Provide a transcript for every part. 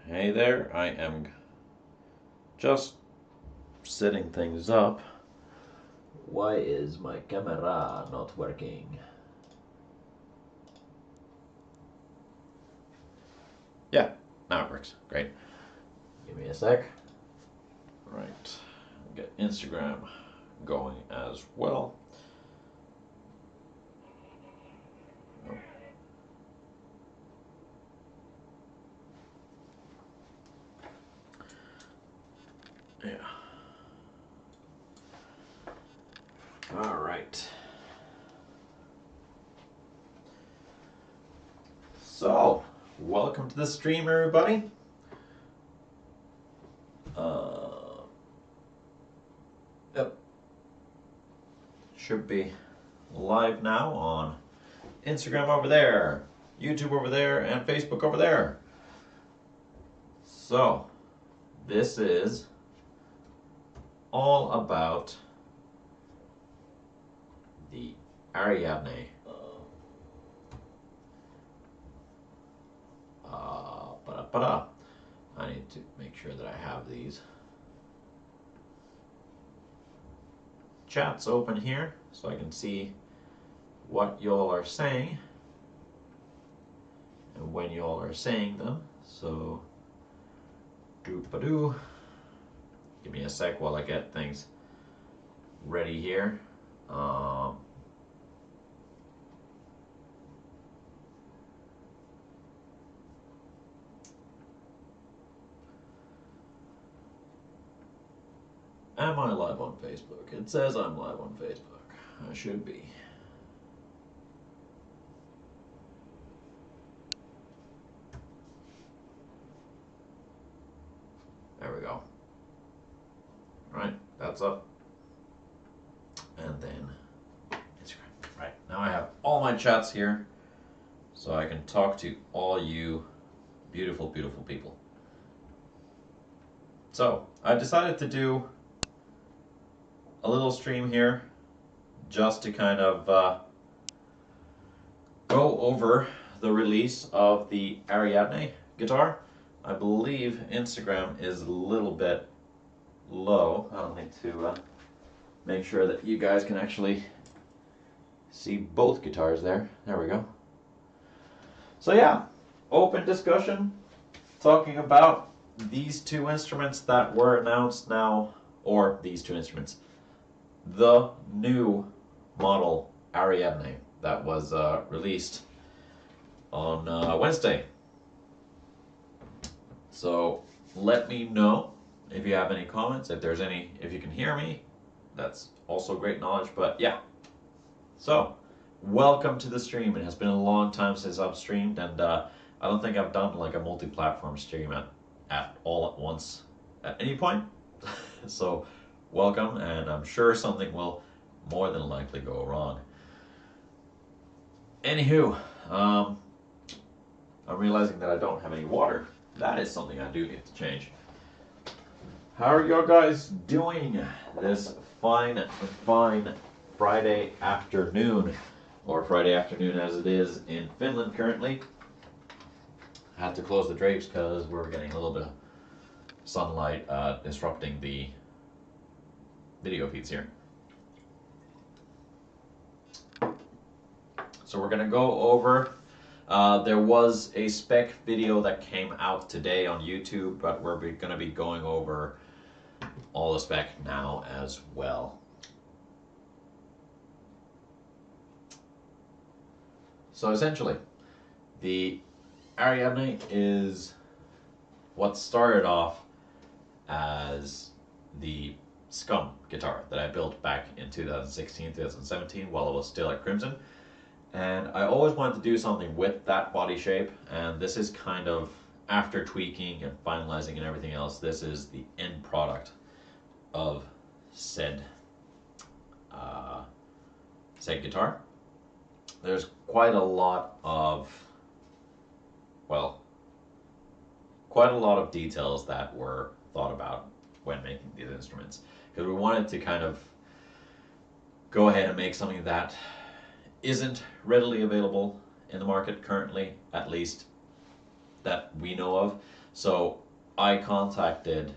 Hey there, I am just setting things up. Why is my camera not working? Yeah, now it works. Great. Give me a sec. Right. Get Instagram going as well. Oh. Yeah. All right. So, welcome to the stream, everybody. Yep. Should be live now on Instagram over there, YouTube over there, and Facebook over there. So, this is all about the Ariadne. I need to make sure that I have these chats open here so I can see what y'all are saying and when y'all are saying them. So, doop-a-doo. Give me a sec while I get things ready here. Am I live on Facebook? It says I'm live on Facebook. I should be. There we go. Right, that's up. And then Instagram. Right, now I have all my chats here so I can talk to all you beautiful, beautiful people. So, I decided to do a little stream here just to kind of go over the release of the Ariadne guitar. I believe Instagram is a little bit low. I'll need to make sure that you guys can actually see both guitars there. There we go. So yeah, open discussion talking about these two instruments that were announced now, or these two instruments. The new model Ariadne that was released on Wednesday. So let me know if you have any comments, if you can hear me, that's also great knowledge, but yeah. So, welcome to the stream. It has been a long time since I've streamed, and I don't think I've done like a multi-platform stream at all at once at any point. So, welcome, and I'm sure something will more than likely go wrong. Anywho, I'm realizing that I don't have any water. That is something I do need to change. How are you guys doing this fine Friday afternoon, or Friday afternoon as it is in Finland currently? I had to close the drapes because we're getting a little bit of sunlight disrupting the video feeds here. So we're gonna go over, there was a spec video that came out today on YouTube, but we're gonna be going over all the spec now as well. So essentially, the Ariadne is what started off as the Scum guitar that I built back in 2016, 2017 while I was still at Crimson. And I always wanted to do something with that body shape, and this is kind of, after tweaking and finalizing and everything else, this is the end product of said guitar. There's quite a lot of details that were thought about when making these instruments, because we wanted to kind of go ahead and make something that isn't readily available in the market currently, at least that we know of. So I contacted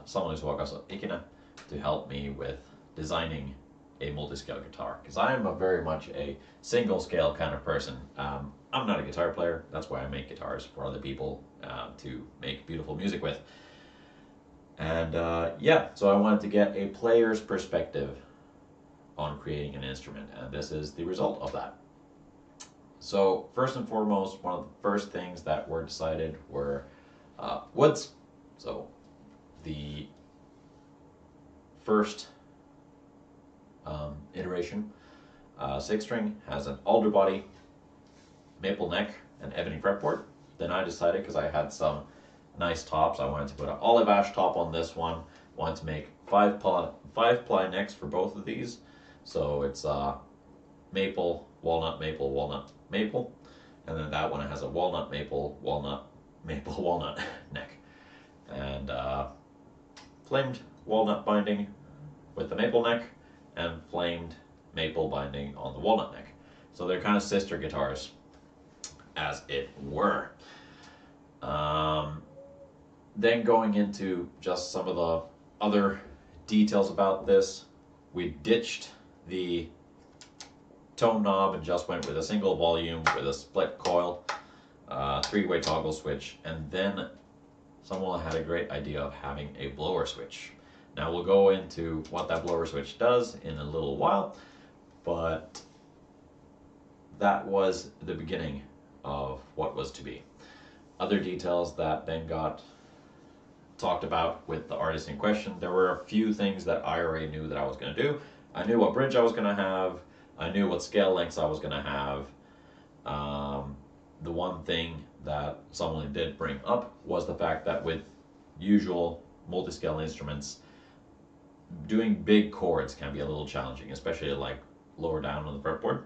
someone who's working on Ikina to help me with designing a multi-scale guitar, because I am very much a single scale kind of person. I'm not a guitar player. That's why I make guitars for other people to make beautiful music with. And yeah, so I wanted to get a player's perspective on creating an instrument, and this is the result of that. So first and foremost, one of the first things that were decided were woods. So the first iteration, six string, has an alder body, maple neck, and ebony fretboard. Then I decided, because I had some nice tops, I wanted to put an olive ash top on this one. Wanted to make five ply necks for both of these. So it's maple, walnut, maple, walnut, maple. And then that one has a walnut, maple, walnut, maple, walnut neck. And flamed walnut binding with the maple neck, and flamed maple binding on the walnut neck. So they're kind of sister guitars, as it were. Then going into just some of the other details about this, we ditched the tone knob and just went with a single volume with a split coil, three-way toggle switch, and then someone had a great idea of having a blower switch. Now we'll go into what that blower switch does in a little while, but that was the beginning of what was to be. Other details that then got talked about with the artist in question, there were a few things that I already knew that I was going to do. I knew what bridge I was going to have. I knew what scale lengths I was going to have. The one thing that someone did bring up was the fact that with usual multi-scale instruments, doing big chords can be a little challenging, especially like lower down on the fretboard.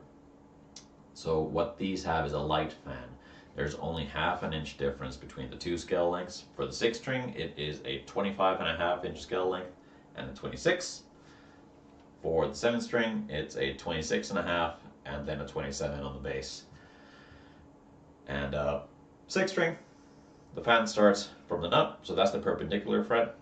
So what these have is a light fan. There's only ½ inch difference between the two scale lengths. For the six string, it is a 25.5 inch scale length and a 26. For the seven string, it's a 26.5 and then a 27 on the bass. And six string, the fan starts from the nut, so that's the perpendicular fret,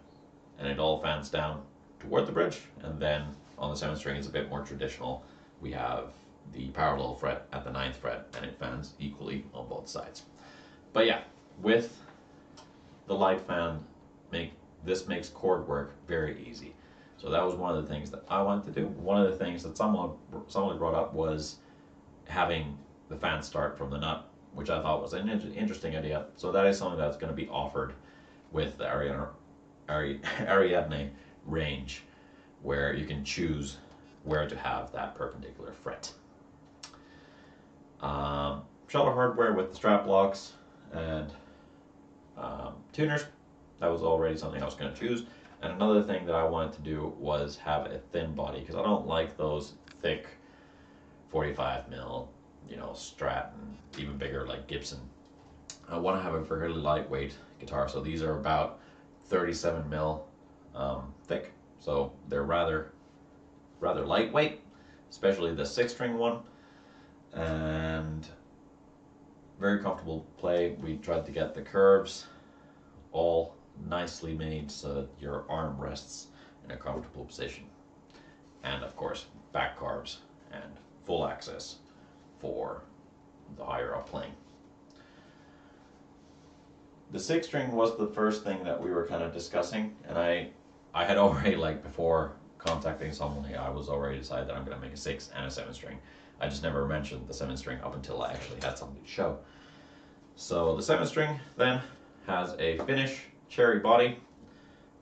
and it all fans down toward the bridge. And then on the seven string, it's a bit more traditional. We have the parallel fret at the 9th fret, and it fans equally on both sides. But yeah, with the light fan, this makes chord work very easy. So that was one of the things that I wanted to do. One of the things that someone brought up was having the fan start from the nut, which I thought was an interesting idea. So that is something that's going to be offered with the Ariadne range, where you can choose where to have that perpendicular fret. Shutter hardware with the strap locks and tuners, that was already something I was going to choose. And another thing that I wanted to do was have a thin body, because I don't like those thick 45 mil, Strat, and even bigger like Gibson. I want to have a fairly lightweight guitar, so these are about 37 mil thick, so they're rather lightweight, especially the six string one, and very comfortable to play. We tried to get the curves all nicely made so that your arm rests in a comfortable position, and of course back carbs and full access for the higher up playing. The six string was the first thing that we were kind of discussing, and I had already, like, before contacting someone, I was already decided that I'm going to make a six and a seven string. I just never mentioned the seven string up until I actually had something to show. So the seven string then has a finish cherry body,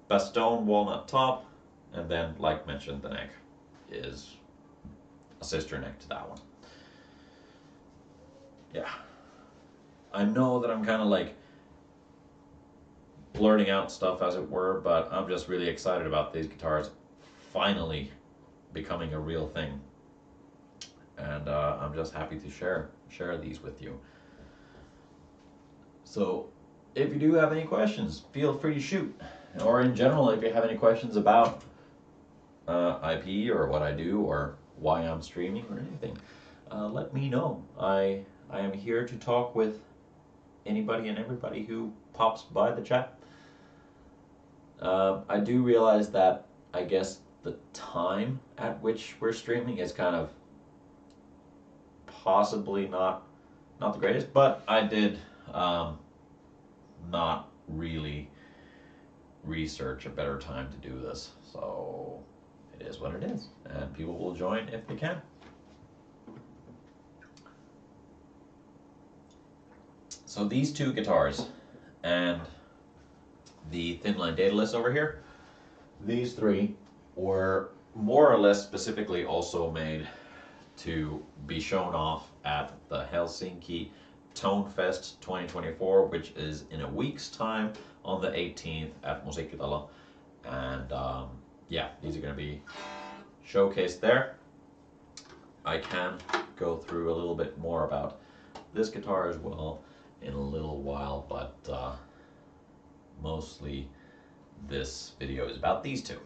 Bastogne walnut top, and then, like mentioned, the neck is a sister neck to that one. Yeah, I know that I'm kind of like blurting out stuff, as it were, but I'm just really excited about these guitars finally becoming a real thing, and I'm just happy to share these with you. So if you do have any questions, feel free to shoot, or in general, if you have any questions about IP or what I do or why I'm streaming or anything, let me know. I am here to talk with anybody and everybody who pops by the chat. I do realize that I guess the time at which we're streaming is kind of possibly not the greatest, but I did not really research a better time to do this, so it is what it is, and people will join if they can. So these two guitars and the thin line data list over here, these three were more or less specifically also made to be shown off at the Helsinki Tone Fest 2024, which is in a week's time on the 18th at Musiikkitalo. And yeah, these are going to be showcased there. I can go through a little bit more about this guitar as well in a little while, but mostly this video is about these two,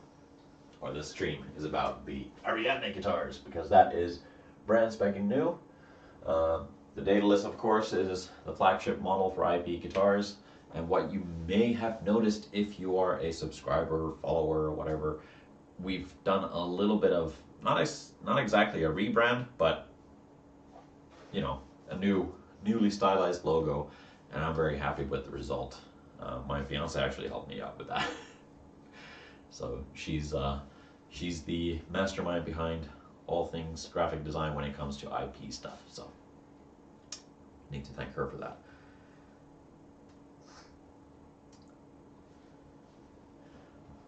or this stream is about the Ariadne guitars, because that is brand spanking new. The Daedalus, of course, is the flagship model for IP guitars, and what you may have noticed if you are a subscriber, follower, or whatever, we've done a little bit of, not exactly a rebrand, but you know, a newly stylized logo, and I'm very happy with the result. My fiance actually helped me out with that. So she's the mastermind behind all things graphic design when it comes to IP stuff. So need to thank her for that.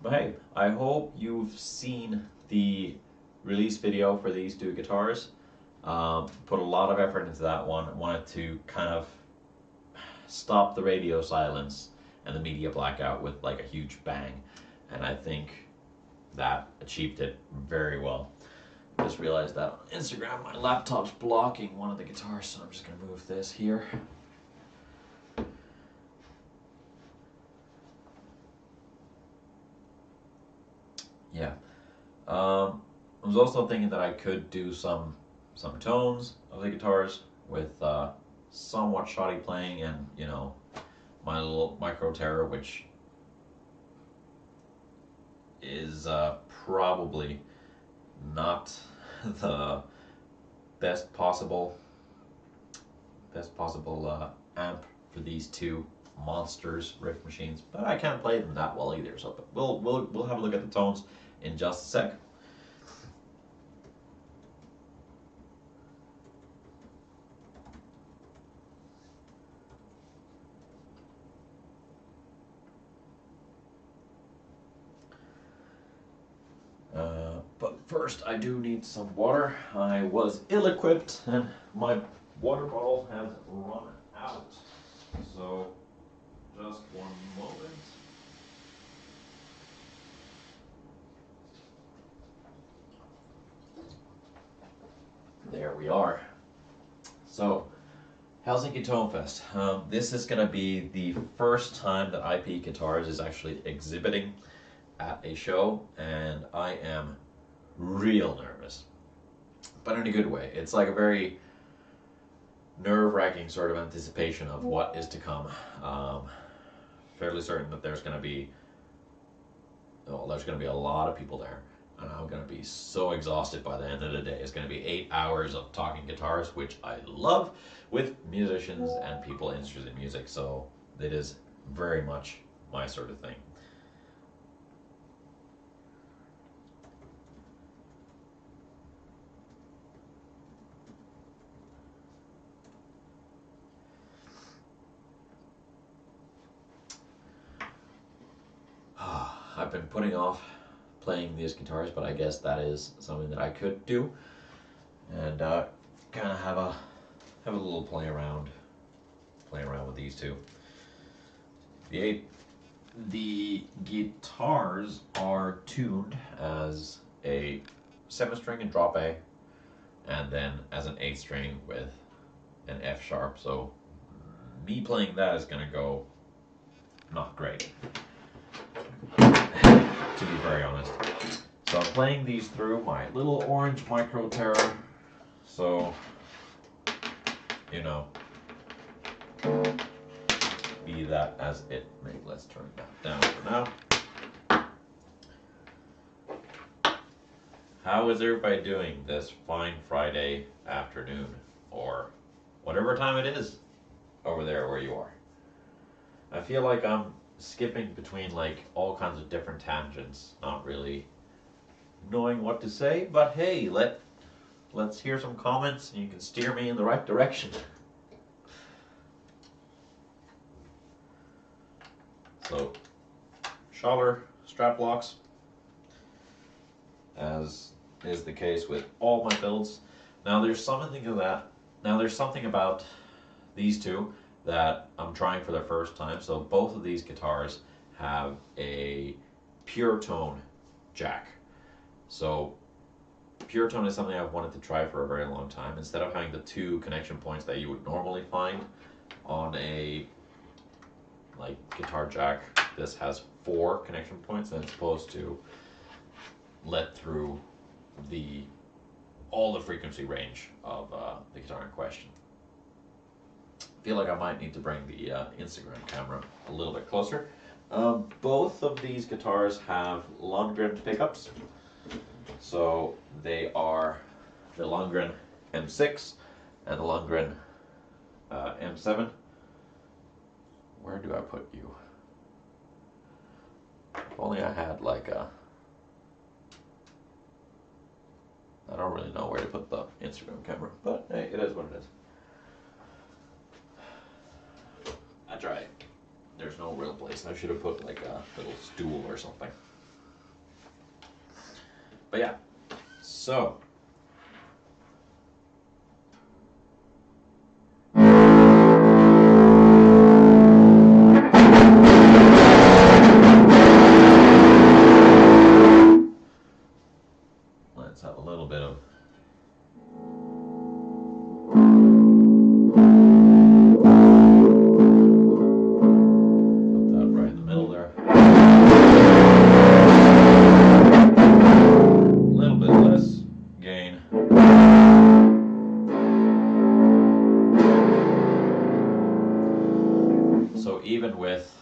But hey, I hope you've seen the release video for these two guitars. Put a lot of effort into that one. Wanted to kind of stop the radio silence and the media blackout with like a huge bang, and I think that achieved it very well. Just realized that on Instagram my laptop's blocking one of the guitars, so I'm just gonna move this here. Yeah, I was also thinking that I could do some tones of the guitars with somewhat shoddy playing, and you know, my little micro terror, which is probably not the best possible amp for these two monsters riff machines, but I can't play them that well either. So we'll have a look at the tones in just a sec. But first I do need some water. I was ill-equipped and my water bottle has run out. So just one moment. There we are. So Helsinki Tone Fest. This is going to be the first time that IP Guitars is actually exhibiting at a show, and I am real nervous, but in a good way. It's like a very nerve-wracking sort of anticipation of what is to come. Fairly certain that there's going to be a lot of people there, and I'm going to be so exhausted by the end of the day. It's going to be 8 hours of talking guitars, which I love, with musicians and people interested in music, so it is very much my sort of thing. I've been putting off playing these guitars, but I guess that is something that I could do, and kind of have a little play around with these two. The guitars are tuned as a 7-string and drop A, and then as an 8-string with an F sharp. So me playing that is gonna go not great, to be very honest. So I'm playing these through my little orange micro terror, so you know, be that as it may. Let's turn that down for now. How is everybody doing this fine Friday afternoon, or whatever time it is over there where you are? I feel like I'm skipping between like all kinds of different tangents, not really knowing what to say, but hey, let's hear some comments and you can steer me in the right direction. So, Schaller strap locks, as is the case with all my builds. Now there's something about these two that I'm trying for the first time. So both of these guitars have a pure tone jack. So pure tone is something I've wanted to try for a very long time. Instead of having the two connection points that you would normally find on a like guitar jack, this has 4 connection points, and it's supposed to let through all the frequency range of the guitar in question. I feel like I might need to bring the Instagram camera a little bit closer. Both of these guitars have Lundgren pickups. So they are the Lundgren M6 and the Lundgren M7. Where do I put you? If only I had like a... I don't really know where to put the Instagram camera, but hey, it is what it is. I tried. There's no real place. I should have put like a little stool or something. But yeah, so. Let's have a little bit of put that right in the middle there. A little bit less gain. So even with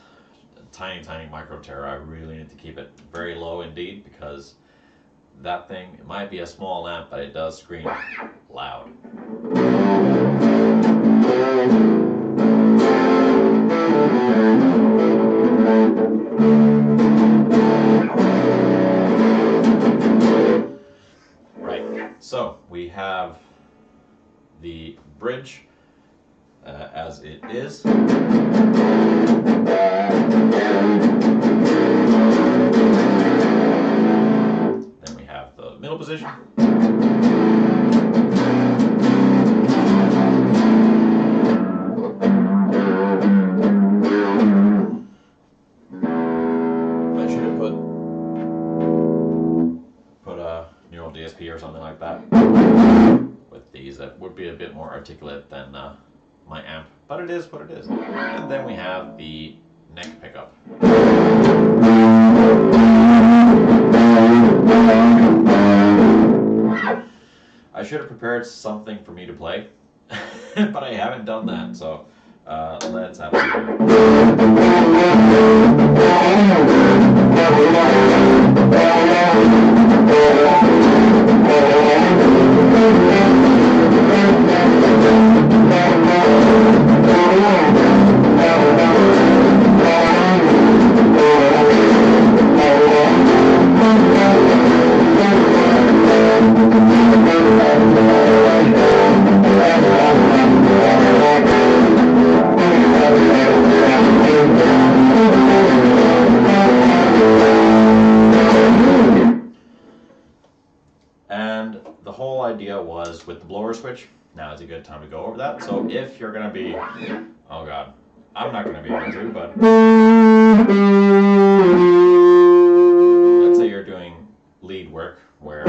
a tiny micro terror, I really need to keep it very low indeed, because that thing, it might be a small amp, but it does scream loud. Right, so we have the bridge as it is. Middle position. I should have put a neural DSP or something like that with these. That would be a bit more articulate than my amp, but it is what it is. And then we have the neck pickup. I should have prepared something for me to play, but I haven't done that, so let's have was with the blower switch. Now is a good time to go over that. So if you're going to be, oh god, I'm not going to be able to, but let's say you're doing lead work where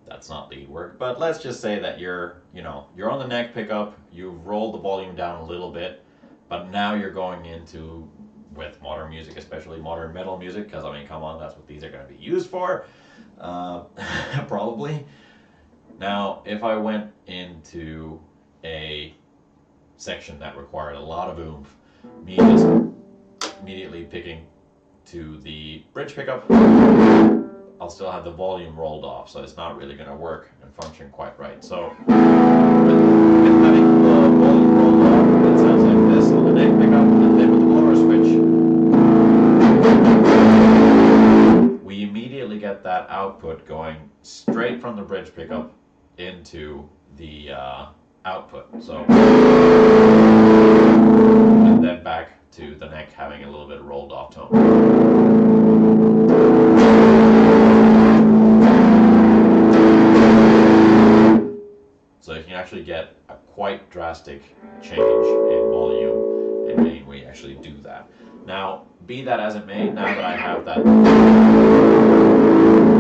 that's not lead work, but let's just say that you're on the neck pickup, you've rolled the volume down a little bit, but now you're going into, with modern music, especially modern metal music, because I mean, come on, that's what these are going to be used for, probably. Now, if I went into a section that required a lot of oomph, me just immediately picking to the bridge pickup, I'll still have the volume rolled off, so it's not really going to work and function quite right. So with having the volume rolled off, it sounds like this on the neck pickup, and then with the blower switch, we immediately get that output going straight from the bridge pickup into the output. So, and then back to the neck having a little bit of rolled off tone. So you can actually get a quite drastic change in volume and gain when you actually do that. Now, be that as it may, now that I have that, none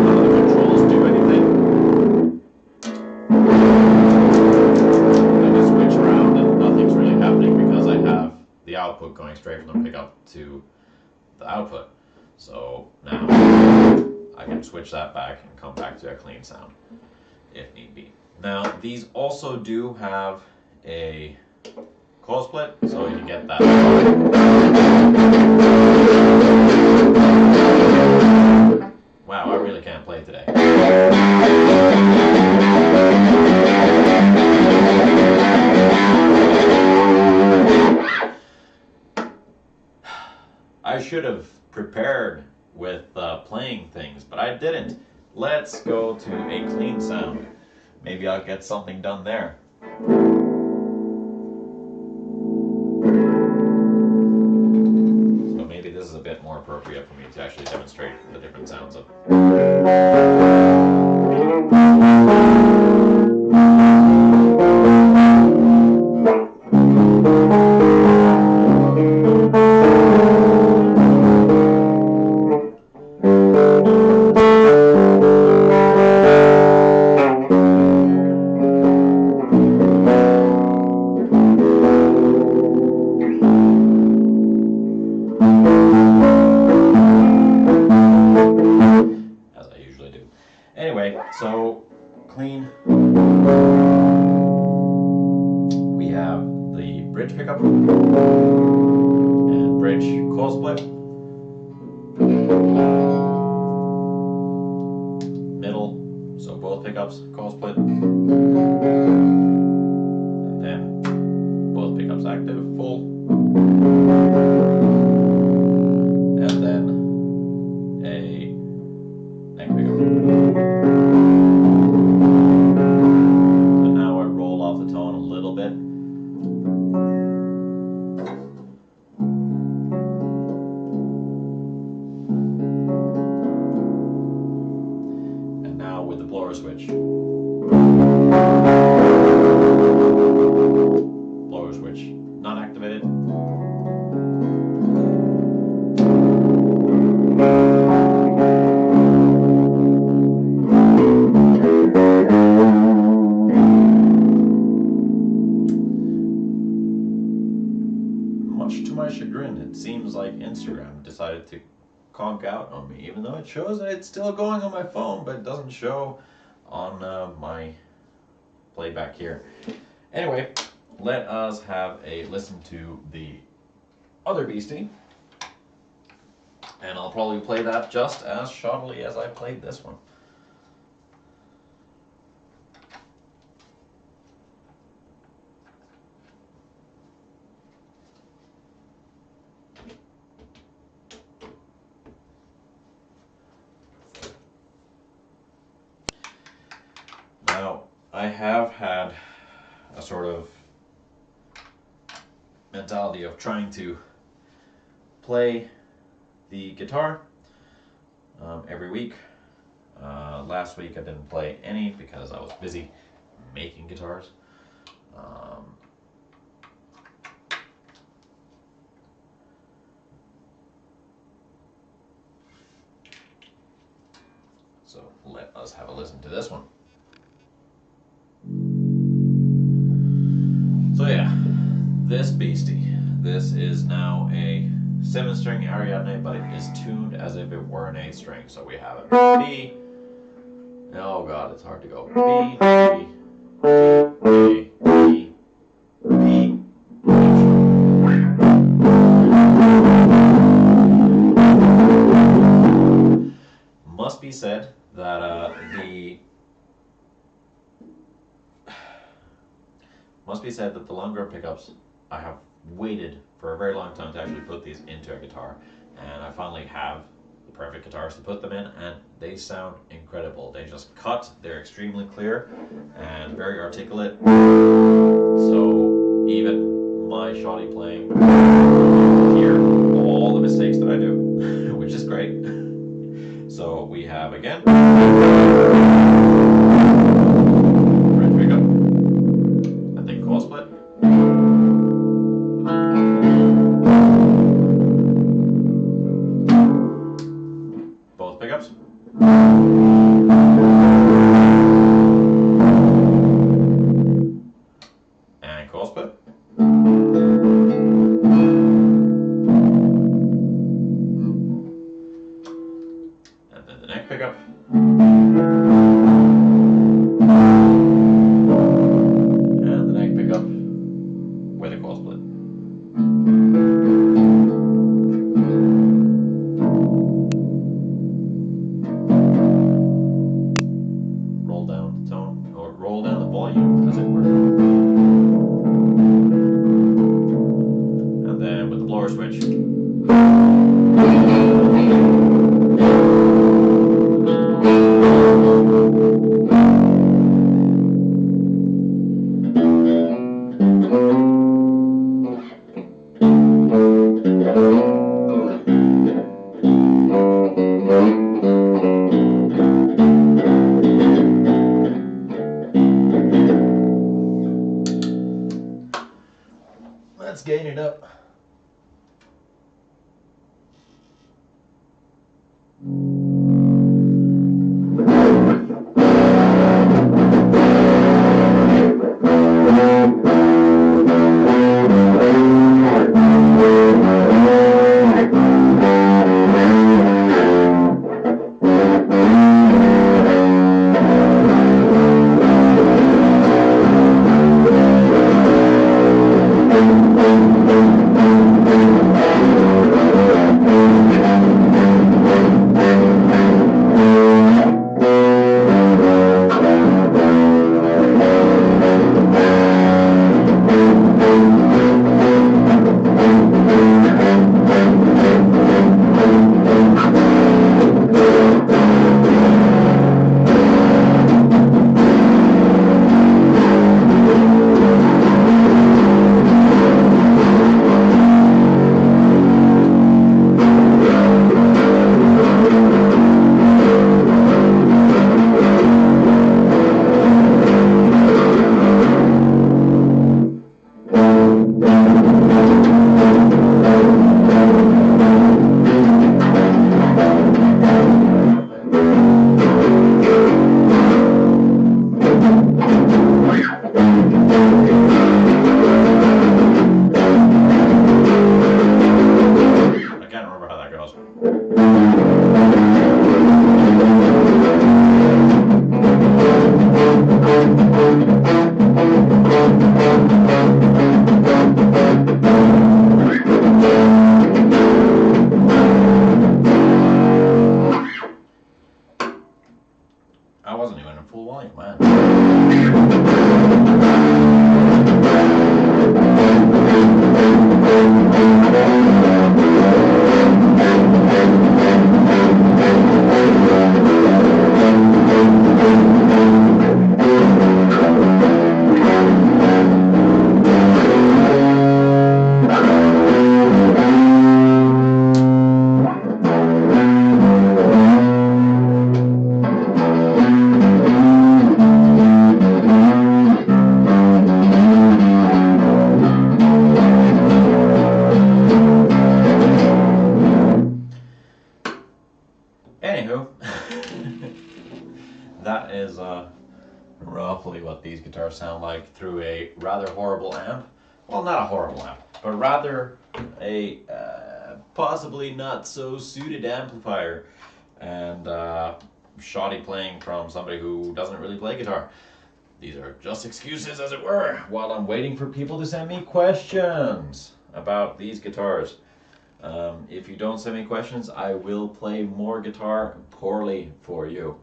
of the controls do anything. I can switch around and nothing's really happening because I have the output going straight from the pickup to the output. So now I can switch that back and come back to a clean sound if need be. Now, these also do have a coil split, so you can get that. Wow, I really can't play today. I should have prepared with playing things, but I didn't. Let's go to a clean sound. Maybe I'll get something done there. So maybe this is a bit more appropriate for me to actually demonstrate the different sounds of. Anyway, so clean. We have the bridge pickup and bridge coil split. Middle, so both pickups, coil split. And then both pickups active, full. And then a neck pickup. So now I roll off the tone a little bit. And now with the blower switch. Blower switch not activated. Much to my chagrin, it seems like Instagram decided to conk out on me, even though it shows that it's still going on my phone, but it doesn't show on my playback here. Anyway, let us have a listen to the other beastie, and I'll probably play that just as shoddily as I played this one. Now, I have had a sort of mentality of trying to play the guitar every week. Last week I didn't play any because I was busy making guitars. So let us have a listen to this one. So yeah, this beastie. This is now a 7-string Ariadne, but it is tuned as if it were an 8-string. So we have a B, Oh god, it's hard to go. B, G, A, B, Must be said that the longer pickups, I have waited for a very long time to actually put these into a guitar, and I finally have the perfect guitars to put them in, and they sound incredible. They just cut, they're extremely clear and very articulate, so even my shoddy playing, you can hear all the mistakes that I do, which is great. So we have again, bridge pickup, I think call split, both pickups, and call split, and then the neck pickup, and the neck pickup with a call split. Roll down the tone, or roll down the volume, as it were. And then with the blower switch, let's gain it up. I wasn't even in full volume, man. Anywho, that is roughly what these guitars sound like through a rather horrible amp. Well, not a horrible amp, but rather a possibly not so suited amplifier. And shoddy playing from somebody who doesn't really play guitar. These are just excuses, as it were, while I'm waiting for people to send me questions about these guitars. If you don't send me questions, I will play more guitar poorly for you.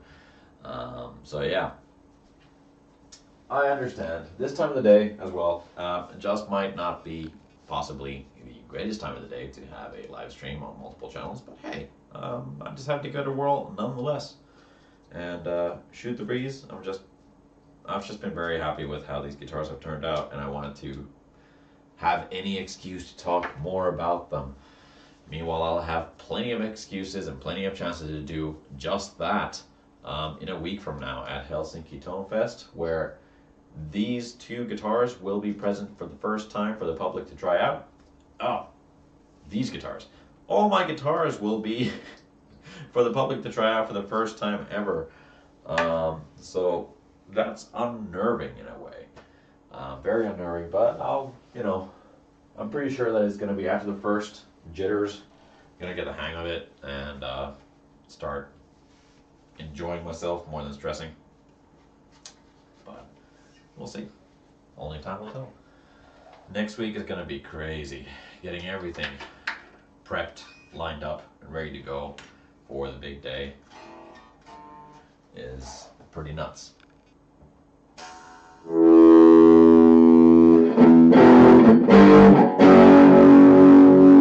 So yeah, I understand. This time of the day as well, just might not be possibly the greatest time of the day to have a live stream on multiple channels, but hey, I'm just having to go to World nonetheless. And shoot the breeze, I've just been very happy with how these guitars have turned out, and I wanted to have any excuse to talk more about them. Meanwhile, I'll have plenty of excuses and plenty of chances to do just that in a week from now at Helsinki Tone Fest, where these two guitars will be present for the first time for the public to try out. Oh, these guitars. All my guitars will be for the public to try out for the first time ever. So that's unnerving in a way. Very unnerving, but I'm pretty sure that it's going to be after the first jitters, I'm going to get the hang of it and start enjoying myself more than stressing. But we'll see. Only time will tell. Next week is going to be crazy. Getting everything prepped, lined up, and ready to go for the big day is pretty nuts.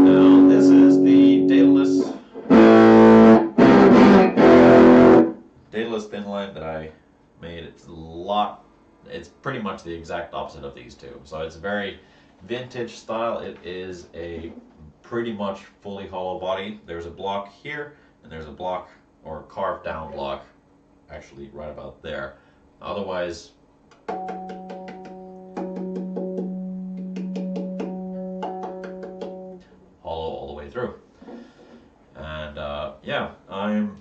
Now this is the dataless thin line that I made. It's pretty much the exact opposite of these two. So it's very vintage style. It is a pretty much fully hollow body. There's a block here, and there's a block or carved down block actually right about there. Otherwise, hollow all the way through. And yeah, I'm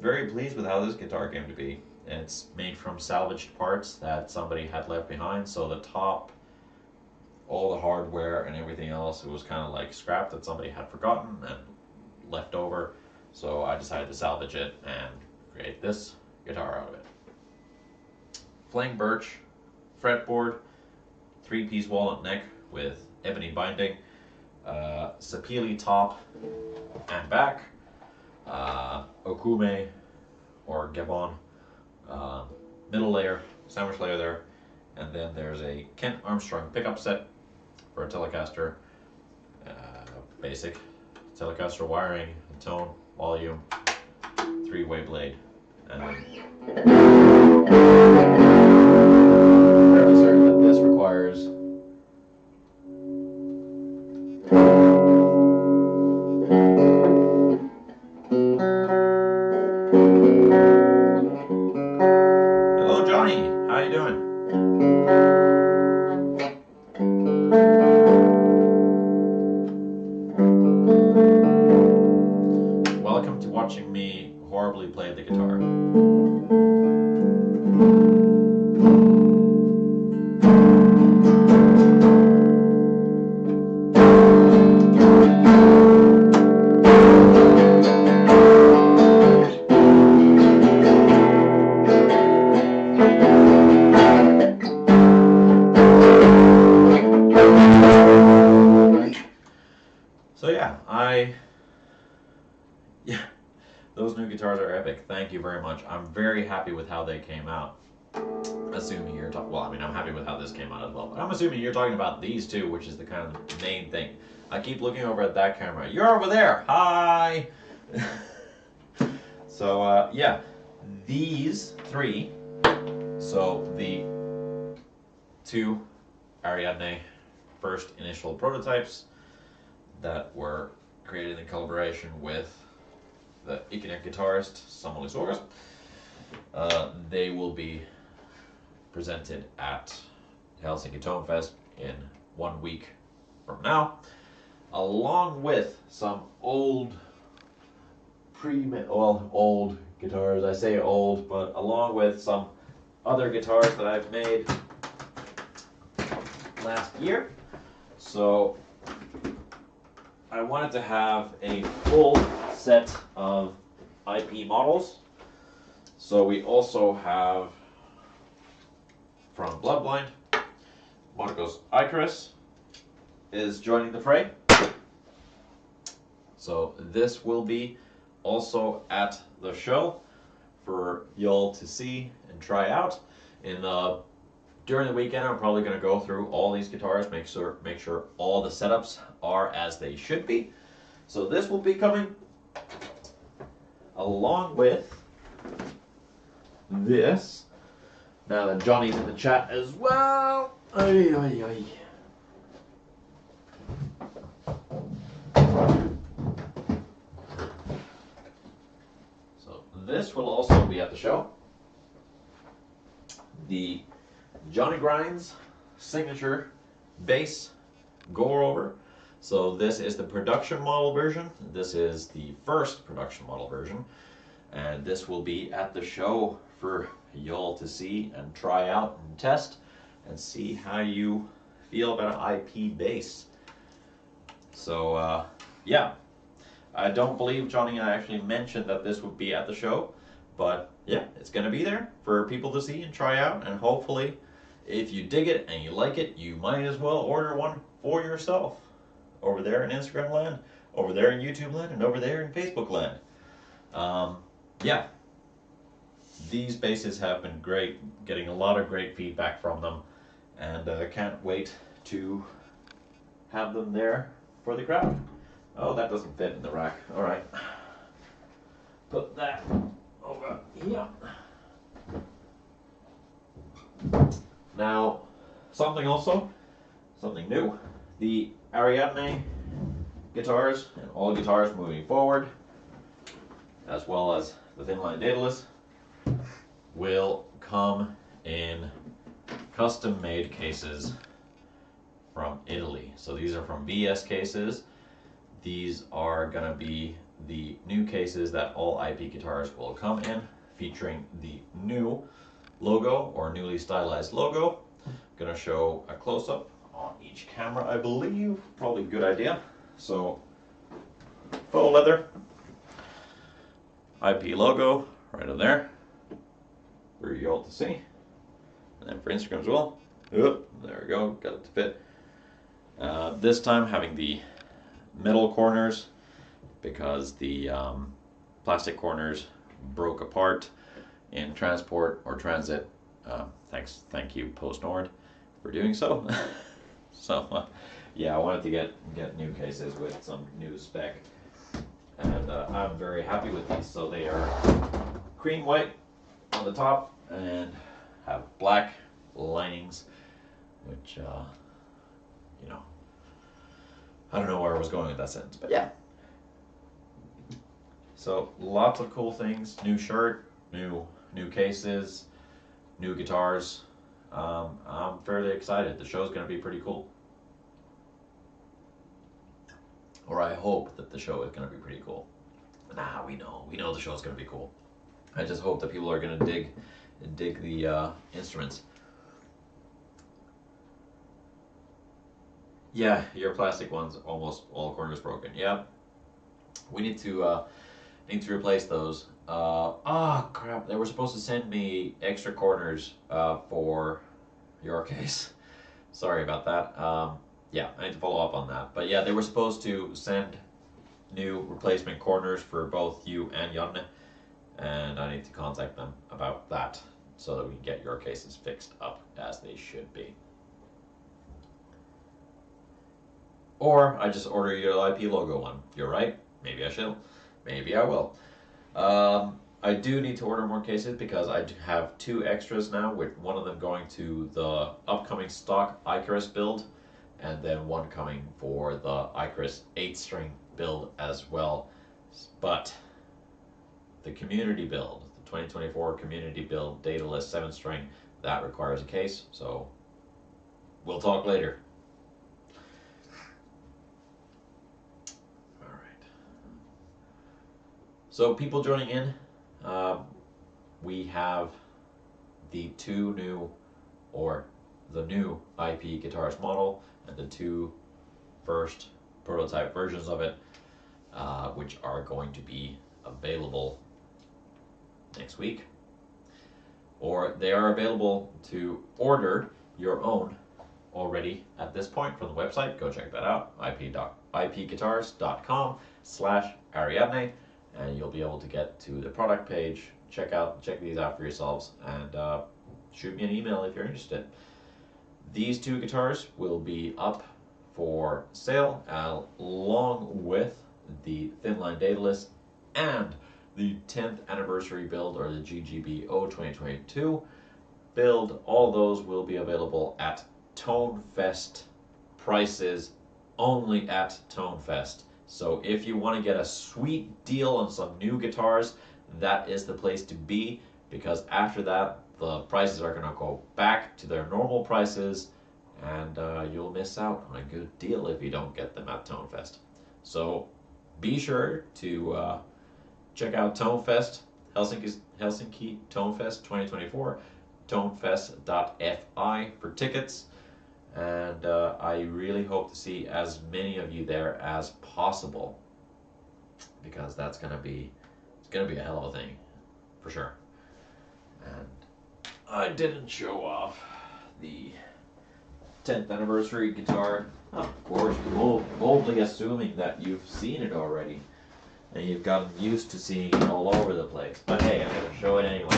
very pleased with how this guitar came to be. It's made from salvaged parts that somebody had left behind, so the top, all the hardware and everything else, it was kind of like scrap that somebody had forgotten and left over. So I decided to salvage it and create this guitar out of it. Plain birch fretboard, 3-piece walnut neck with ebony binding, sapele top and back, okume or gabon middle layer, sandwich layer there, and then there's a Kent Armstrong pickup set for a Telecaster, basic Telecaster wiring, tone, volume, 3-way blade, and I'm fairly certain that this requires Hello Johnny, how you doing? Welcome to watching me horribly play the guitar. So yeah, those new guitars are epic. Thank you very much. I'm very happy with how they came out. Assuming you're talking, well, I mean, I'm happy with how this came out as well, but I'm assuming you're talking about these two, which is the kind of main thing. I keep looking over at that camera. You're over there. Hi. So yeah, these three. So the two Ariadne first initial prototypes that were created in collaboration with the Ikinek guitarist Samuli Sogas. They will be presented at Helsinki Tone Fest in 1 week from now, along with some old old guitars. I say old, but along with some other guitars that I've made last year. So I wanted to have a full set of IP models So we also have from Bloodblind, Marcos Icarus is joining the fray. So this will be also at the show for y'all to see and try out. During the weekend, I'm probably going to go through all these guitars, make sure all the setups are as they should be. So this will be coming along with this. Now that Johnny's in the chat as well. Ay, ay, ay. So this will also be at the show. The Johnny Grinds signature bass go-over. So this is the production model version. This is the first production model version. And this will be at the show for y'all to see and try out and test and see how you feel about an IP bass. So yeah, I don't believe Johnny and I actually mentioned that this would be at the show, but yeah, it's gonna be there for people to see and try out, and hopefully if you dig it and you like it, you might as well order one for yourself over there in Instagram land, over there in YouTube land, and over there in Facebook land. Yeah, these basses have been great, getting a lot of great feedback from them, and I can't wait to have them there for the crowd. Oh, that doesn't fit in the rack. All right, put that over here. Now, something new, the Ariadne guitars and all guitars moving forward, as well as the thin line Daedalus, will come in custom made cases from Italy. So these are from VS cases. These are gonna be the new cases that all IP guitars will come in, featuring the new logo or newly stylized logo. Gonna show a close-up on each camera, I believe. Probably a good idea. So faux leather, IP logo right on there for you all to see, and then for Instagram as well. There we go, got it to fit. This time having the metal corners because the plastic corners broke apart in transport or transit. Thank you Post Nord for doing so. So yeah, I wanted to get new cases with some new spec, and I'm very happy with these. So they are cream white on the top and have black linings, which you know, I don't know where I was going with that sentence, but yeah. So lots of cool things, new shirt, new cases, new guitars. I'm fairly excited. The show's going to be pretty cool. Or I hope that the show is going to be pretty cool. Nah, we know the show's going to be cool. I just hope that people are going to dig the instruments. Yeah, your plastic one's almost all corners broken. Yeah, we need to replace those. Crap! They were supposed to send me extra corners for your case. Sorry about that. Yeah, I need to follow up on that. But yeah, they were supposed to send new replacement corners for both you and Ariadne, and I need to contact them about that so that we can get your cases fixed up as they should be. Or I just order your IP logo one. You're right. Maybe I shall. Maybe I will. I do need to order more cases because I do have 2 extras now, with one of them going to the upcoming stock Icarus build, and then one coming for the Icarus 8-string build as well. But the community build, the 2024 community build Daedalus 7-string, that requires a case, so we'll talk later. So people joining in, we have the new IP guitarist model and the 2 first prototype versions of it, which are going to be available next week. or they are available to order your own already at this point from the website. Go check that out, ipguitars.com/Ariadne, and you'll be able to get to the product page, check these out for yourselves, and shoot me an email if you're interested. These two guitars will be up for sale along with the Thin Line Daedalus and the 10th anniversary build, or the GGBO 2022 build. All those will be available at ToneFest prices, only at ToneFest. So if you want to get a sweet deal on some new guitars, that is the place to be, because after that the prices are going to go back to their normal prices, and you'll miss out on a good deal if you don't get them at ToneFest. So be sure to check out ToneFest, Helsinki ToneFest 2024, tonefest.fi for tickets, and I really hope to see as many of you there as possible, because it's gonna be a hell of a thing for sure. And I didn't show off the 10th anniversary guitar, of course, boldly assuming that you've seen it already and you've gotten used to seeing it all over the place. But hey, I'm going to show it anyway.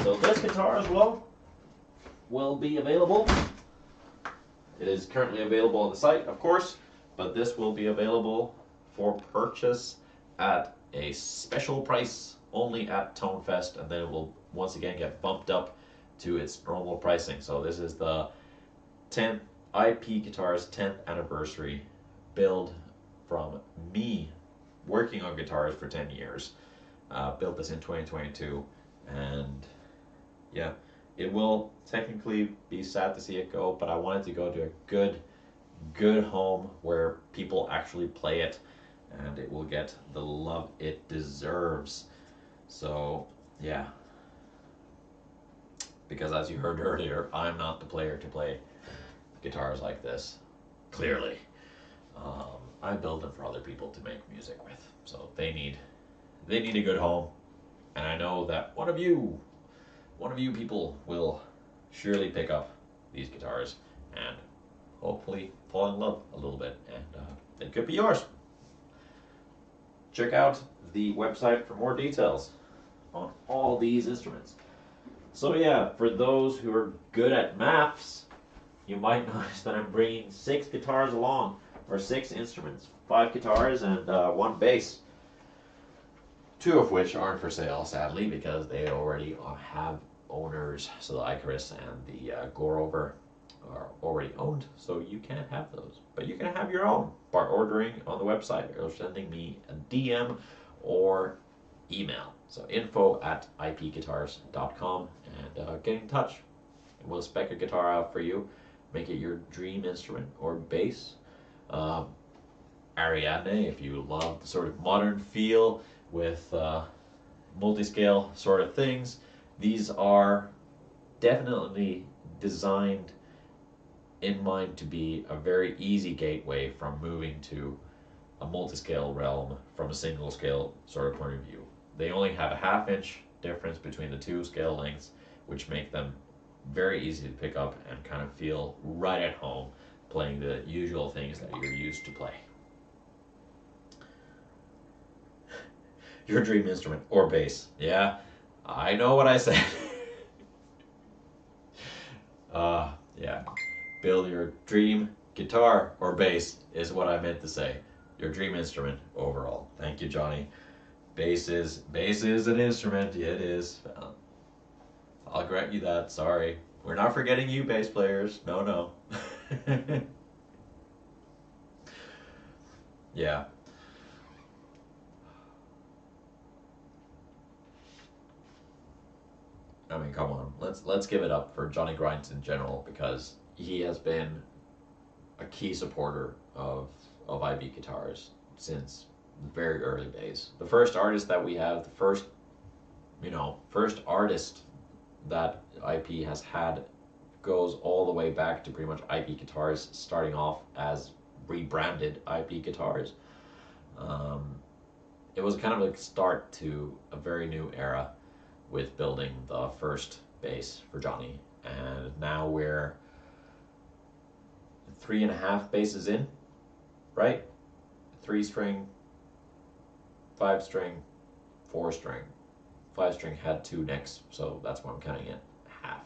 So this guitar as well will be available. It is currently available on the site, of course, but this will be available for purchase at a special price only at ToneFest, and then it will once again get bumped up to its normal pricing. So this is the 10th IP Guitars 10th anniversary build from me, working on guitars for 10 years. Built this in 2022, and yeah, it will technically be sad to see it go, but I wanted to go to a good home where people actually play it, and it will get the love it deserves. So yeah, because as you heard earlier, I'm not the player to play guitars like this, clearly. I build them for other people to make music with, so they need a good home, and I know that one of you people will surely pick up these guitars and hopefully fall in love a little bit, and it could be yours. Check out the website for more details on all these instruments. So yeah, for those who are good at maths, you might notice that I'm bringing 6 guitars along, or 6 instruments, 5 guitars and 1 bass. 2 of which aren't for sale, sadly, because they already have owners. So the Icarus and the Gorover are already owned, so you can't have those. But you can have your own by ordering on the website or sending me a DM or email. So info@ipguitars.com, and get in touch. And we'll spec a guitar out for you, make it your dream instrument or bass. Ariadne, if you love the sort of modern feel with multi-scale sort of things, these are definitely designed in mind to be a very easy gateway from moving to a multi-scale realm from a single scale sort of point of view. They only have a ½ inch difference between the 2 scale lengths, which make them very easy to pick up and kind of feel right at home playing the usual things that you're used to play. Your dream instrument or bass. Yeah, I know what I said. Yeah, build your dream guitar or bass is what I meant to say. Your dream instrument overall. Thank you, Johnny. Bass is an instrument. Yeah, it is. I'll grant you that. Sorry. We're not forgetting you, bass players. No. Yeah. I mean, come on. Let's give it up for Johnny Grinds in general, because he has been a key supporter of IB guitars since the very early days. The first artist that we have, the first artist that IP has had goes all the way back to pretty much IP guitars starting off as rebranded IP guitars. It was kind of a start to a very new era, with building the first bass for Johnny, and now we're 3.5 basses in, right? 3-string, 5-string, 4-string. 5-string had 2 necks, so that's why I'm counting it half.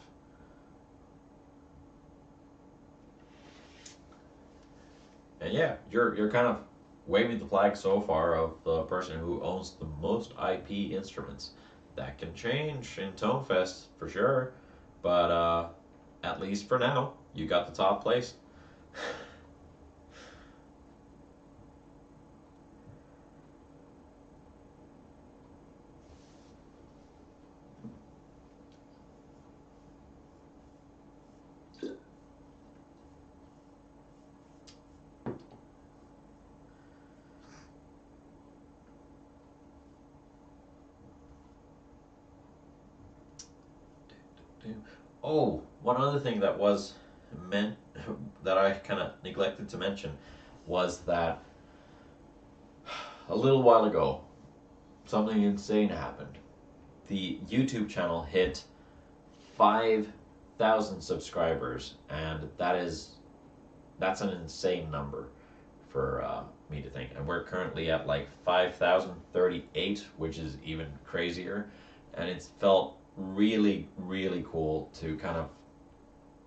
And yeah, you're kind of waving the flag so far of the person who owns the most IP instruments. That can change in Tonefest for sure, but at least for now, you got the top place. Oh, one other thing that was meant that I kind of neglected to mention was that a little while ago, something insane happened. The YouTube channel hit 5,000 subscribers, and that's an insane number for me to think. And we're currently at like 5,038, which is even crazier. And it's felt really, really cool to kind of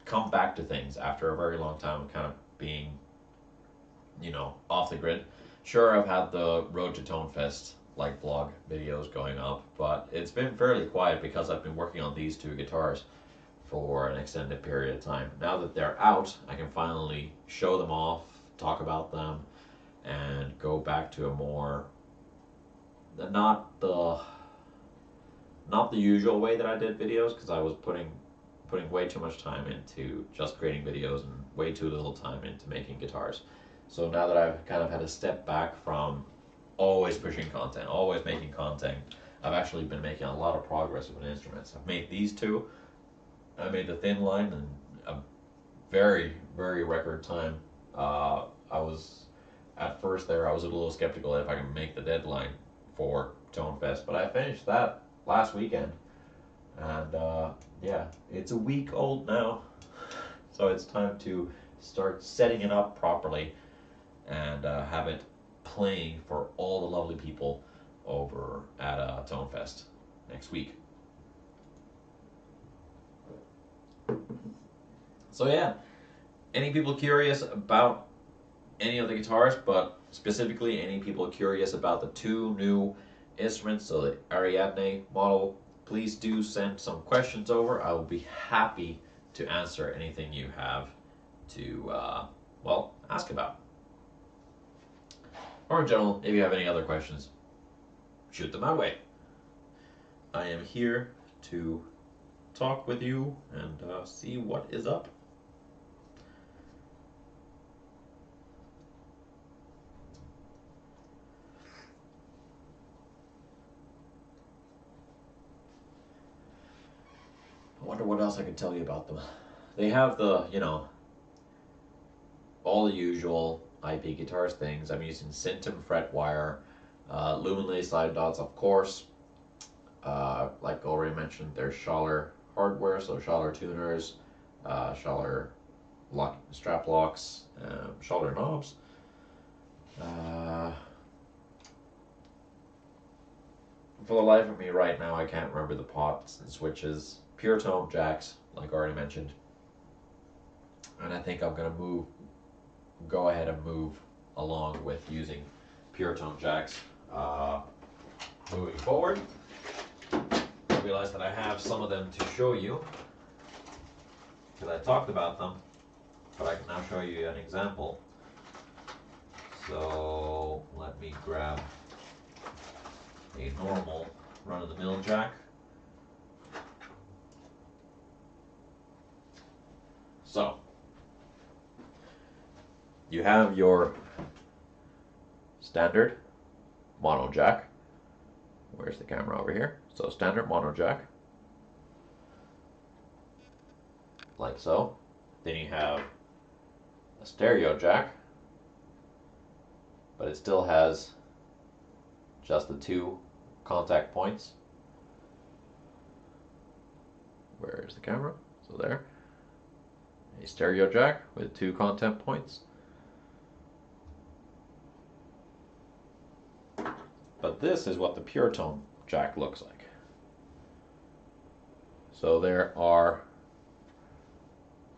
come back to things after a very long time of kind of being, off the grid. Sure, I've had the Road to Tonefest like vlog videos going up, but it's been fairly quiet because I've been working on these 2 guitars for an extended period of time. Now that they're out, I can finally show them off, talk about them, and go back to a more not the usual way that I did videos, because I was putting way too much time into just creating videos and way too little time into making guitars. So now that I've kind of had to step back from always pushing content, always making content, I've actually been making a lot of progress with instruments. I've made these 2. I made the thin line in a very, very record time. I was, at first there, I was a little skeptical if I could make the deadline for Tonefest, but I finished that last weekend. And yeah, it's a week old now. So it's time to start setting it up properly and have it playing for all the lovely people over at Tonefest next week. So yeah, any people curious about any of the guitars, but specifically any people curious about the 2 new instruments, so the Ariadne model, please do send some questions over. I will be happy to answer anything you have to, ask about. Or in general, if you have any other questions, shoot them my way. I am here to talk with you and see what is up. I wonder what else I could tell you about them. They have the, all the usual IP guitars things. I'm using Syntrum fret wire, Luminlay side dots, of course. Like already mentioned, there's Schaller hardware, so Schaller tuners, Schaller strap locks, Schaller knobs. For the life of me right now, I can't remember the pots and switches. Pure tone jacks, like already mentioned. And I think I'm going to go ahead and move along with using pure tone jacks moving forward. I realize that I have some of them to show you, because I talked about them, but I can now show you an example. So let me grab a normal run-of-the-mill jack. So you have your standard mono jack. Where's the camera? Over here. So standard mono jack, like so. Then you have a stereo jack, but it still has just the 2 contact points. there's the camera. So there, a stereo jack with 2 content points. But this is what the pure tone jack looks like. So there are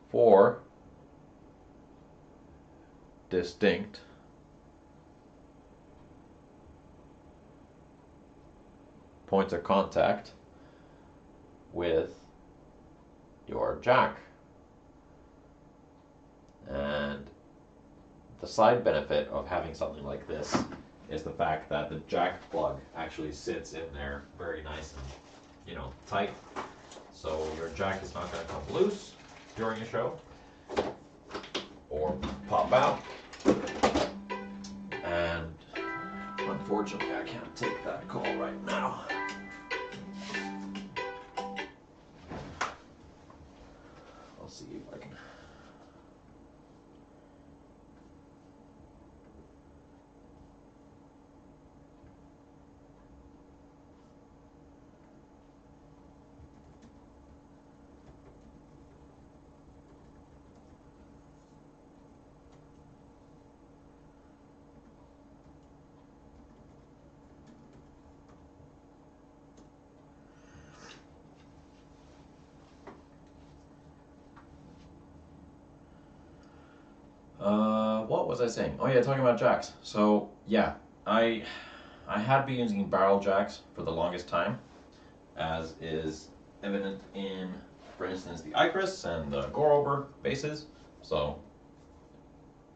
4 distinct points of contact with your jack. And the side benefit of having something like this is the fact that the jack plug actually sits in there very nice and, you know, tight. So your jack is not going to come loose during a show or pop out. And unfortunately, I can't take that call right now. I'll see if I can. What was I saying? Oh yeah, talking about jacks. So yeah, I had been using barrel jacks for the longest time, as is evident in, for instance, the Icarus and the Gorober bases. So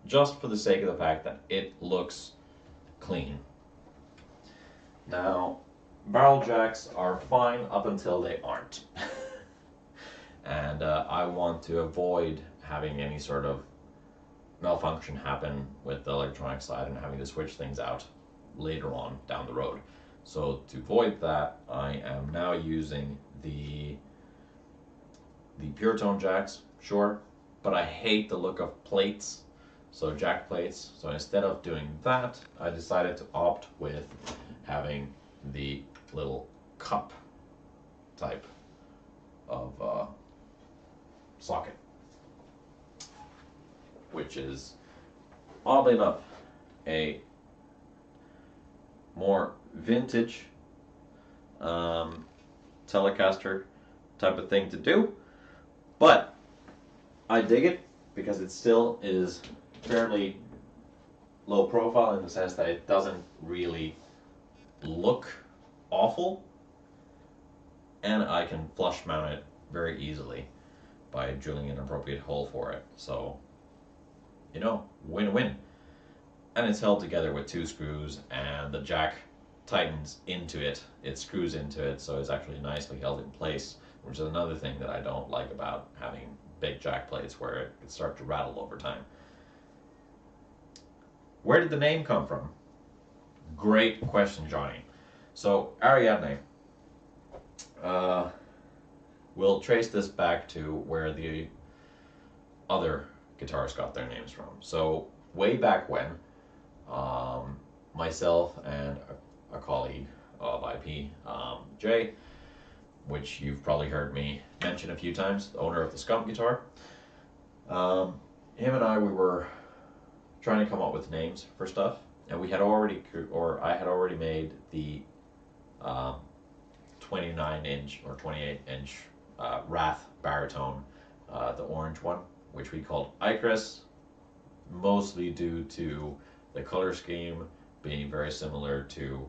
just for the sake of the fact that it looks clean. Now, barrel jacks are fine up until they aren't. And I want to avoid having any sort of malfunction happen with the electronic side and having to switch things out later on down the road. So to avoid that, I am now using the pure tone jacks, sure, but I hate the look of plates, so jack plates. So instead of doing that, I decided to opt with having the little cup type of socket, which is oddly enough a more vintage Telecaster type of thing to do, but I dig it because it still is fairly low profile in the sense that it doesn't really look awful, and I can flush mount it very easily by drilling an appropriate hole for it. So, you know, win-win. And it's held together with 2 screws, and the jack tightens into it. It screws into it, so it's actually nicely held in place, which is another thing that I don't like about having big jack plates, where it can start to rattle over time. Where did the name come from? Great question, Johnny. So Ariadne, we'll trace this back to where the other guitars got their names from. So way back when, myself and a colleague of IP, Jay, which you've probably heard me mention a few times, the owner of the Skunk guitar, him and we were trying to come up with names for stuff, and we had already, or I had already made the 29-inch or 28-inch Wrath baritone, the orange one, which we called Icarus, mostly due to the color scheme being very similar to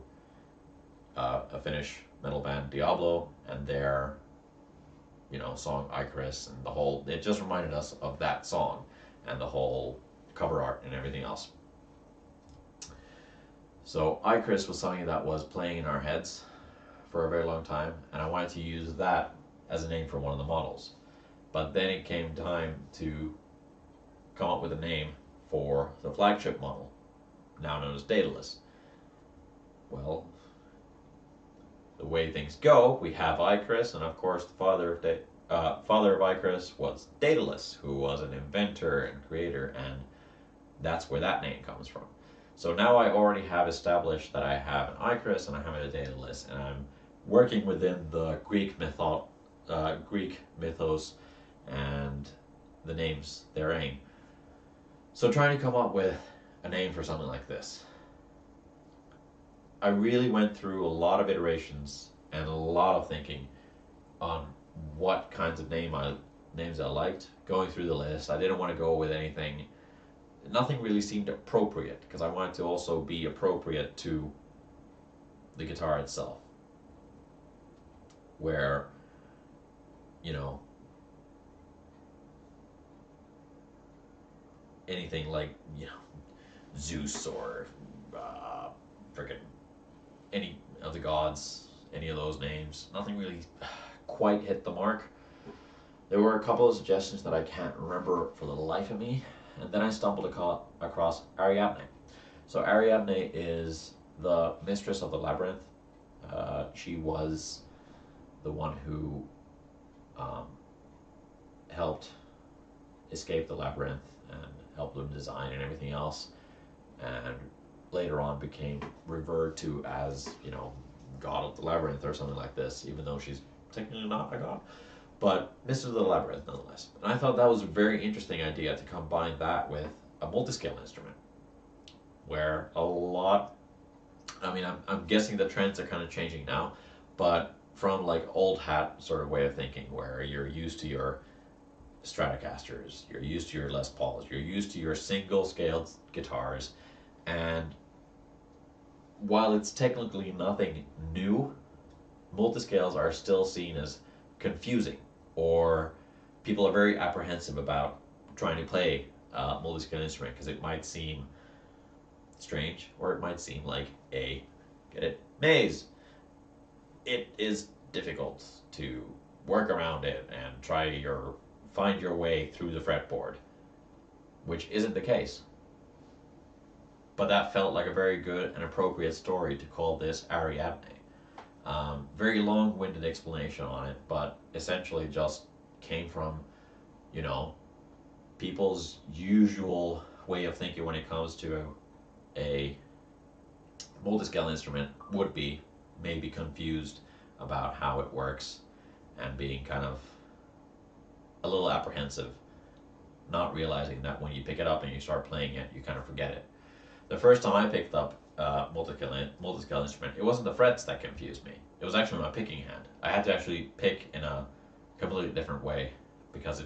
a Finnish metal band, Diablo, and their, you know, song Icarus, and the whole, it just reminded us of that song and the whole cover art and everything else. So Icarus was something that was playing in our heads for a very long time, and I wanted to use that as a name for one of the models. But then it came time to come up with a name for the flagship model, now known as Daedalus. Well, the way things go, we have Icarus, and of course the father of Icarus was Daedalus, who was an inventor and creator, and that's where that name comes from. So now I already have established that I have an Icarus and I have a Daedalus, and I'm working within the Greek Greek mythos and the names therein. So trying to come up with a name for something like this, I really went through a lot of iterations and a lot of thinking on what kinds of names I liked. Going through the list, I didn't want to go with anything. Nothing really seemed appropriate because I wanted to also be appropriate to the guitar itself. Where, you know, anything like, you know, Zeus or freaking any of the gods, any of those names, nothing really quite hit the mark. There were a couple of suggestions that I can't remember for the life of me, and then I stumbled across Ariadne. So Ariadne is the mistress of the labyrinth. She was the one who helped escape the labyrinth and helped them design and everything else, and later on became referred to as, you know, god of the labyrinth or something like this, even though she's technically not a god, but Mistress of the Labyrinth nonetheless. And I thought that was a very interesting idea to combine that with a multi-scale instrument, where a lot, I mean, I'm guessing the trends are kind of changing now, but from like old hat sort of way of thinking, where you're used to your Stratocasters, you're used to your Les Pauls, you're used to your single scaled guitars, and while it's technically nothing new, multiscales are still seen as confusing, or people are very apprehensive about trying to play a multiscale instrument because it might seem strange, or it might seem like a, get it, maze. It is difficult to work around it and find your way through the fretboard, which isn't the case. But that felt like a very good and appropriate story to call this Ariadne. Very long-winded explanation on it, but essentially just came from, you know, people's usual way of thinking when it comes to a multi-scale instrument would be maybe confused about how it works and being kind of a little apprehensive, not realizing that when you pick it up and you start playing it, you kind of forget it. The first time I picked up a multi-scale instrument, it wasn't the frets that confused me. It was actually my picking hand. I had to actually pick in a completely different way because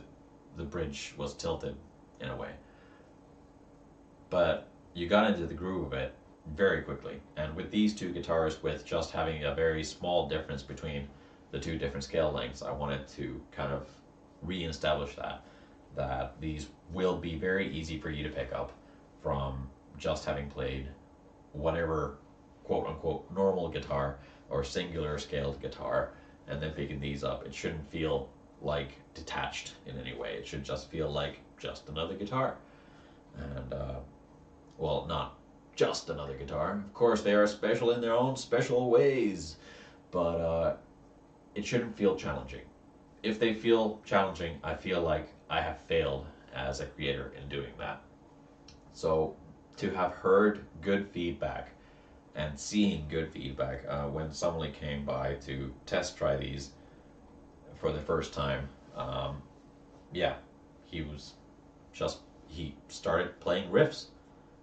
the bridge was tilted in a way. But you got into the groove of it very quickly. And with these two guitars, with just having a very small difference between the two different scale lengths, I wanted to kind of re-establish that these will be very easy for you to pick up from just having played whatever quote-unquote normal guitar or singular scaled guitar, and then picking these up. It shouldn't feel like detached in any way. It should just feel like just another guitar. And well, not just another guitar. Of course, they are special in their own special ways, but it shouldn't feel challenging. If they feel challenging, I feel like I have failed as a creator in doing that. So to have heard good feedback and seeing good feedback when someone came by to test try these for the first time, yeah, he started playing riffs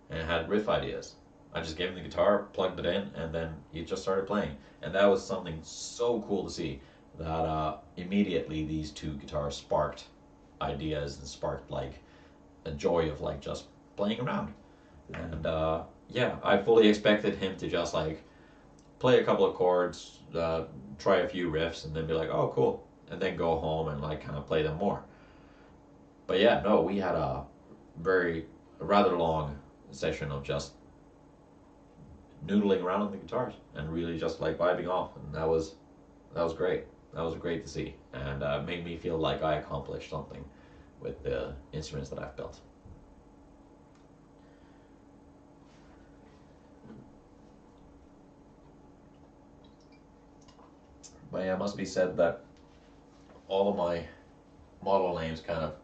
and had riff ideas. I just gave him the guitar, plugged it in, and then he just started playing. And that was something so cool to see, that immediately these two guitars sparked ideas and sparked like a joy of like just playing around. And yeah, I fully expected him to just like play a couple of chords, try a few riffs, and then be like, oh cool, and then go home and like kind of play them more. But yeah, no, we had a rather long session of just noodling around on the guitars and really just like vibing off, and that was great. That was great to see, and made me feel like I accomplished something with the instruments that I've built. But yeah, it must be said that all of my model names kind of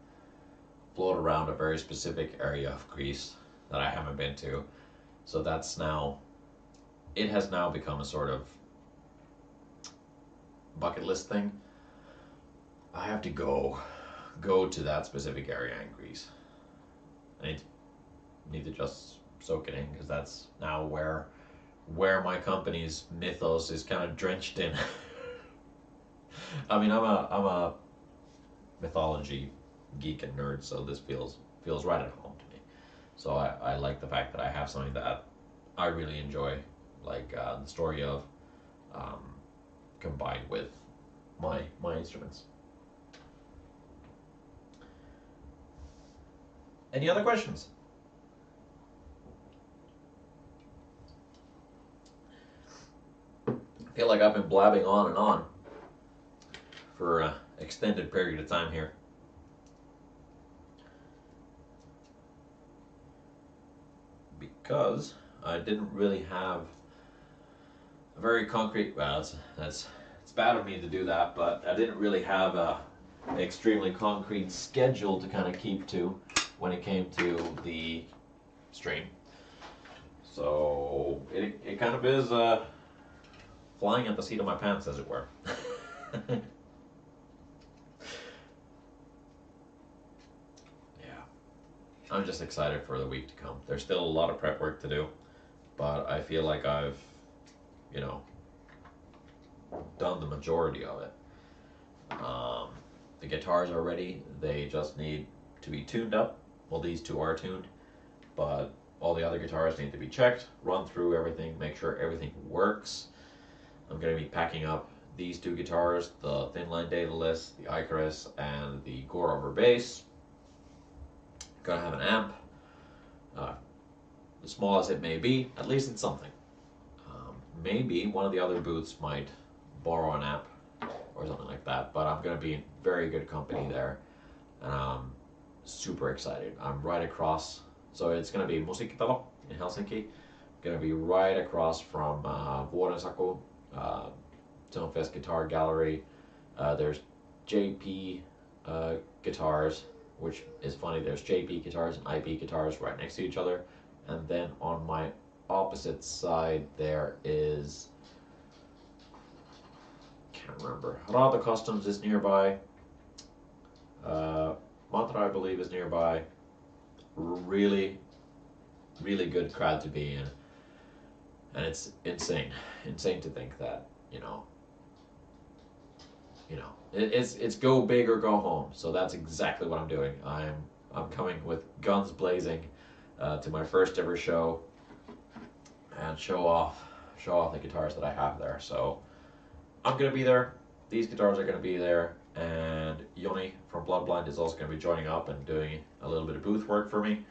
float around a very specific area of Greece that I haven't been to. So it has now become a sort of bucket list thing. I have to go to that specific area in Greece. I need to just soak it in, because that's now where my company's mythos is kind of drenched in. I mean, I'm a mythology geek and nerd, so this feels right at home to me. So I like the fact that I have something that I really enjoy, like the story of, combined with my instruments. Any other questions? I feel like I've been blabbing on and on for an extended period of time here. Because I didn't really have a very concrete, well, it's bad of me to do that, but I didn't really have a extremely concrete schedule to kind of keep to when it came to the stream. So it kind of is flying at the seat of my pants, as it were. Yeah, I'm just excited for the week to come. There's still a lot of prep work to do, but I feel like I've, done the majority of it. The guitars are ready. They just need to be tuned up. Well, these two are tuned, but all the other guitars need to be checked, run through everything, make sure everything works. I'm going to be packing up these two guitars, the Thin Line Daedalus, the Icarus, and the Gore Over bass. Gonna have an amp, as small as it may be, at least it's something. Maybe one of the other booths might borrow an amp or something like that, but I'm gonna be in very good company there, and I'm super excited. I'm right across, so it's gonna be Musiikkitalo in Helsinki. Gonna be right across from Vuorensaku, Filmfest Guitar Gallery. There's JP guitars, which is funny. There's JP guitars and IP guitars right next to each other, and then on my opposite side there is, can't remember, Rauta Customs is nearby, Mantra I believe is nearby. Really good crowd to be in, and it's insane to think that it's go big or go home. So that's exactly what I'm doing. I'm coming with guns blazing to my first ever show, and show off the guitars that I have there. So I'm gonna be there. These guitars are gonna be there, and Joni from Bloodblind is also gonna be joining up and doing a little bit of booth work for me.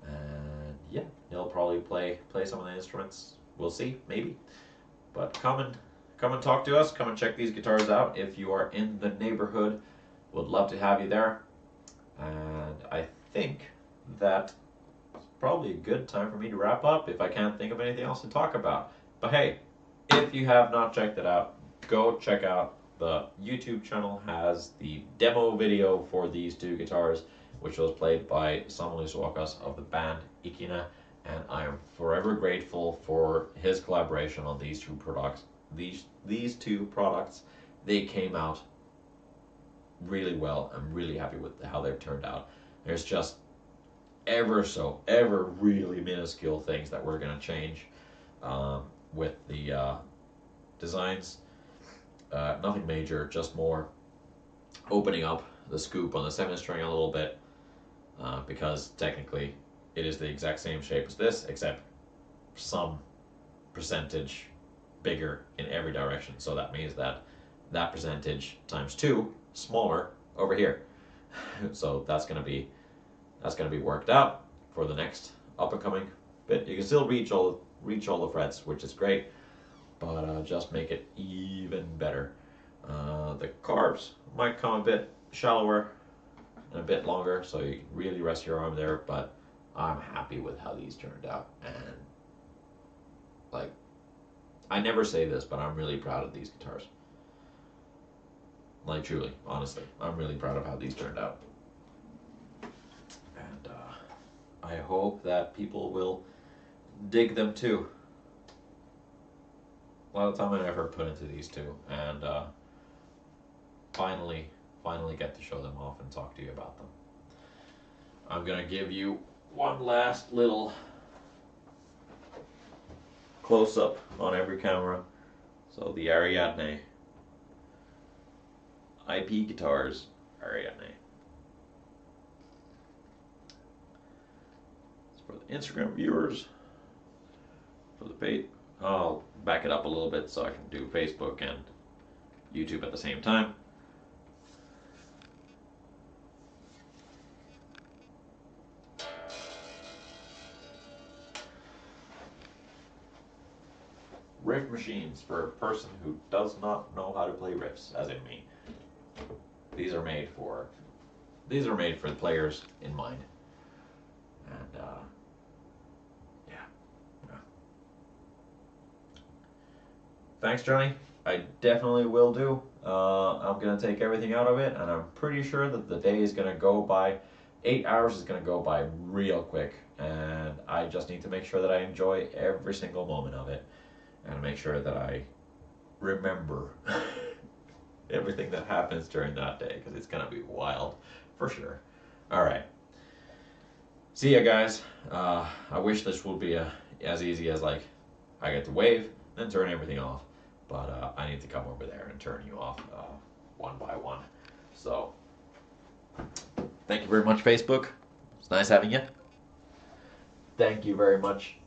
And yeah, he'll probably play some of the instruments. We'll see, maybe. But come and talk to us. Come and check these guitars out if you are in the neighborhood. Would love to have you there. And I think that it's probably a good time for me to wrap up if I can't think of anything else to talk about. But hey, if you have not checked it out, go check out the YouTube channel. Has the demo video for these two guitars, which was played by Samuli Suokas of the band Ikina, and I am forever grateful for his collaboration on these two products. These two products, they came out really well. I'm really happy with how they've turned out. There's just ever really minuscule things that we're gonna change with the designs. Nothing major, just more opening up the scoop on the 7-string a little bit, because technically it is the exact same shape as this, except some percentage bigger in every direction. So that means that percentage times 2 smaller over here. So that's gonna be worked out for the next up and coming bit. You can still reach all the frets, which is great, but just make it even better. The carbs might come a bit shallower and a bit longer, so you can really rest your arm there, but I'm happy with how these turned out. And like, I never say this, but I'm really proud of these guitars. Like, truly, honestly, I'm really proud of how these turned out. And I hope that people will dig them too. A lot of time and effort put into these two, and finally finally get to show them off and talk to you about them. I'm going to give you one last little close-up on every camera. So the Ariadne IP guitars, Ariadne. It's for the Instagram viewers. For the page, I'll back it up a little bit so I can do Facebook and YouTube at the same time. Riff machines for a person who does not know how to play riffs, as in me. These are made for the players in mind. And yeah. Thanks, Johnny. I definitely will do. I'm gonna take everything out of it, and I'm pretty sure that the day is gonna go by. 8 hours is gonna go by real quick, and I just need to make sure that I enjoy every single moment of it. And make sure that I remember everything that happens during that day, because it's gonna be wild for sure. All right, see ya, guys. I wish this would be as easy as like I get to wave, then turn everything off, but I need to come over there and turn you off one by one. So thank you very much, Facebook. It's nice having you. Thank you very much,